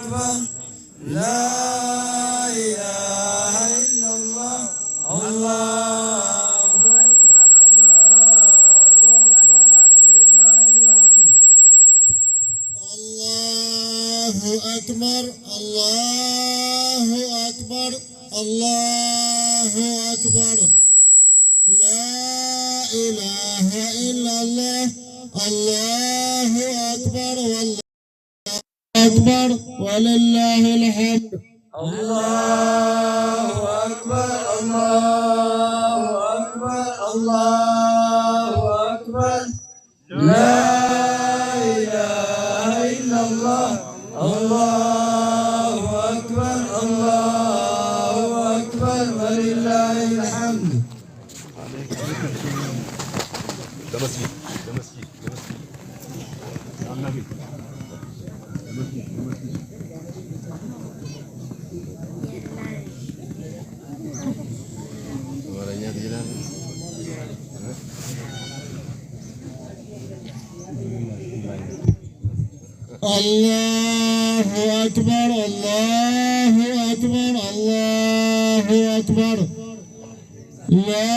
أكبر لا إله إلا الله الله أكبر الله أكبر ولله الحمد الله أكبر الله أكبر الله أكبر لا إله إلا الله الله أكبر والله أكبر ولله الحمد الله أكبر الله أكبر الله أكبر لا إله إلا الله الله أكبر الله أكبر ولله الحمد الله أكبر الله أكبر الله أكبر لا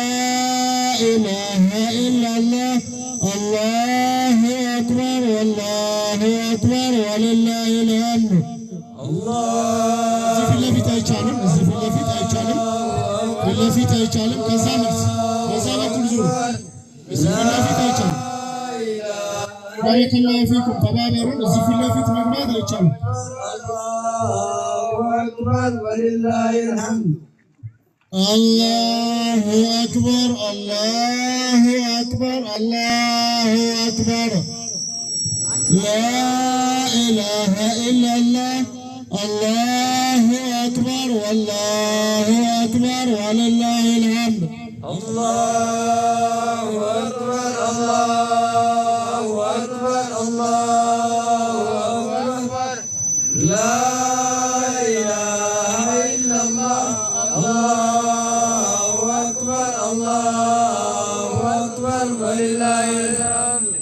إله إلا الله الله أكبر والله أكبر ولله الحمد الله في تايچالم في تايچالم كذا كل زور في تايچالم بارك الله فيكم تبارك في مغناطة يچالم الله أكبر ولله الحمد الله أكبر الله أكبر الله أكبر لا إله إلا الله الله أكبر والله أكبر ولله الحمد الله أكبر الله أكبر الله أكبر لا إله إلا الله الله أكبر الله أكبر ولله الحمد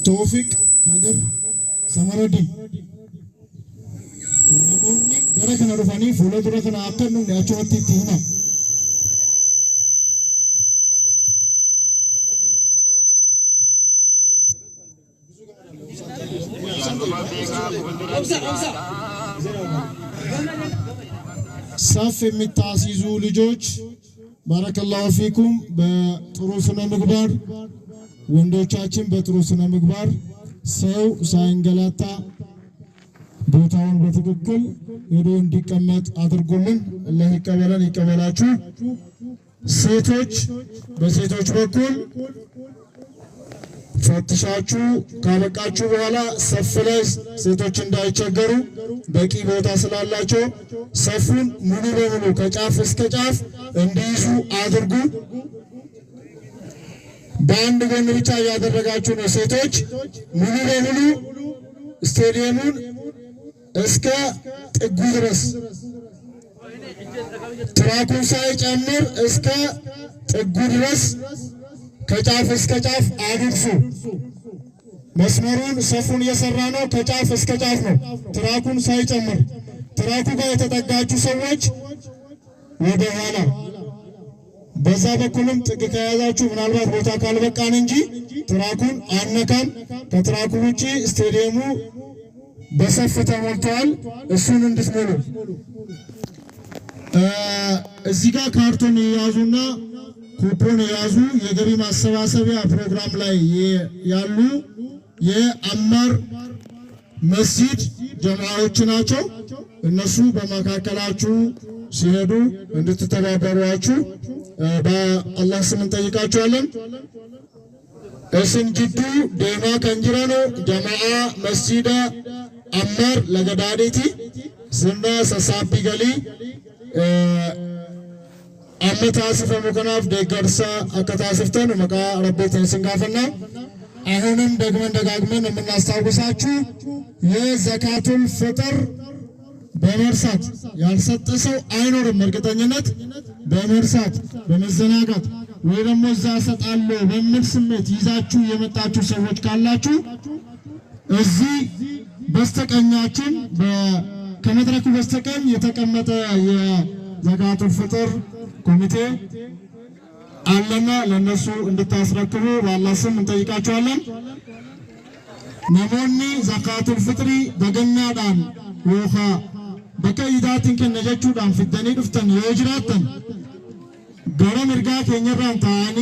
توفيق قادر سمردي namoonni gara kana dhufanii fuula dura kana akka nuti achumatti itti hima. ሰፍ የምታስይዙ ልጆች ባረከላሁ ፊኩም በጥሩ ስነ ምግባር ወንዶቻችን በጥሩ ስነ ምግባር ሰው ሳይንገላታ ቦታውን በትክክል ሄዶ እንዲቀመጥ አድርጉልን። አላህ ይቀበለን ይቀበላችሁ። ሴቶች በሴቶች በኩል ፈትሻችሁ ካበቃችሁ በኋላ ሰፍ ላይ ሴቶች እንዳይቸገሩ በቂ ቦታ ስላላቸው ሰፉን ሙሉ በሙሉ ከጫፍ እስከ ጫፍ እንዲይዙ አድርጉ። በአንድ ጎን ብቻ ያደረጋችሁ ነው። ሴቶች ሙሉ በሙሉ ስቴዲየሙን እስከ ጥጉ ድረስ ትራኩን ሳይጨምር እስከ ጥጉ ድረስ ከጫፍ እስከ ጫፍ አድርሱ። መስመሩን ሰፉን እየሰራ ነው። ከጫፍ እስከ ጫፍ ነው፣ ትራኩን ሳይጨምር። ትራኩ ጋር የተጠጋችሁ ሰዎች ወደ ኋላ፣ በዛ በኩልም ጥግ ከያዛችሁ ምናልባት ቦታ ካልበቃን እንጂ ትራኩን አነካም። ከትራኩ ውጪ ስቴዲየሙ በሰፍ ተሞልቷል። እሱን እንድትሞሉ እዚህ ጋር ካርቶን የያዙና ኩፖን የያዙ የገቢ ማሰባሰቢያ ፕሮግራም ላይ ያሉ የአማር መስጂድ ጀማዓዎች ናቸው። እነሱ በመካከላችሁ ሲሄዱ እንድትተባበሯቸው በአላህ ስም እንጠይቃቸዋለን። እስን ጅዱ ዴማ ከንጅራኖ ጀማዓ መስጂዳ አማር ለገዳዴቲ ስና ሰሳቢ ገሊ አመታስፈሙ ከናፍ ደገርሳ አከታስፍተን መቃ ረቤትን ስንጋፈና አሁንም ደግመን ደጋግመን የምናስታውሳችሁ የዘካቱል ፍጥር በመርሳት ያልሰጠ ሰው አይኖርም። እርግጠኝነት በመርሳት በመዘናጋት ወይ ደግሞ እዛ እሰጣለሁ በሚል ስሜት ይዛችሁ የመጣችሁ ሰዎች ካላችሁ እዚህ በስተቀኛችን ከመድረኩ በስተቀኝ የተቀመጠ የዘካቱል ፍጥር ኮሚቴ አለና ለነሱ እንድታስረክቡ በአላህ ስም እንጠይቃቸዋለን። ነሞኒ ዘካቱል ፍጥሪ በገኛዳን ወኻ በከይዳትን ከነጀቹዳን ፍደኒ ድፍተን የጅራተን ገረ ምርጋ ከኘራን ታኒ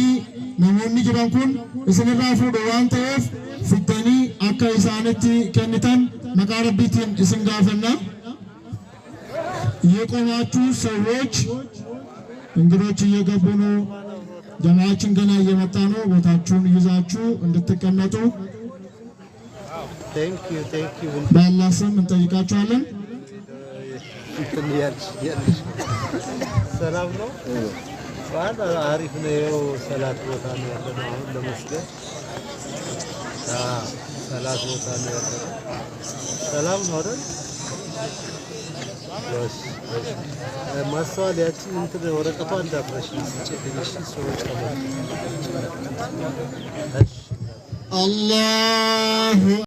ነሞኒ ጅራን ኩን እስንራ ፉዶ ዋን ተኤፍ ፍደኒ አካ ኢሳንቲ ከኒተን መቃ ረቢቲን እስን ጋፈና የቆማችሁ ሰዎች እንግዶች እየገቡ ነው። ጀማዓችን ገና እየመጣ ነው። ቦታችሁን ይዛችሁ እንድትቀመጡ በአላህ ስም እንጠይቃችኋለን። ሰላም ነው። አሪፍ ነው። ሰላት ቦታ ነው ያለነው አሁን ለመስገድ ሰላት ቦታ ነው ያለነው። ሰላም ነው አይደል? ማስተዋል ያቺን እንትን ወረቀቷ እንዳትረሺ ስጭልኝ ሰዎች አላህ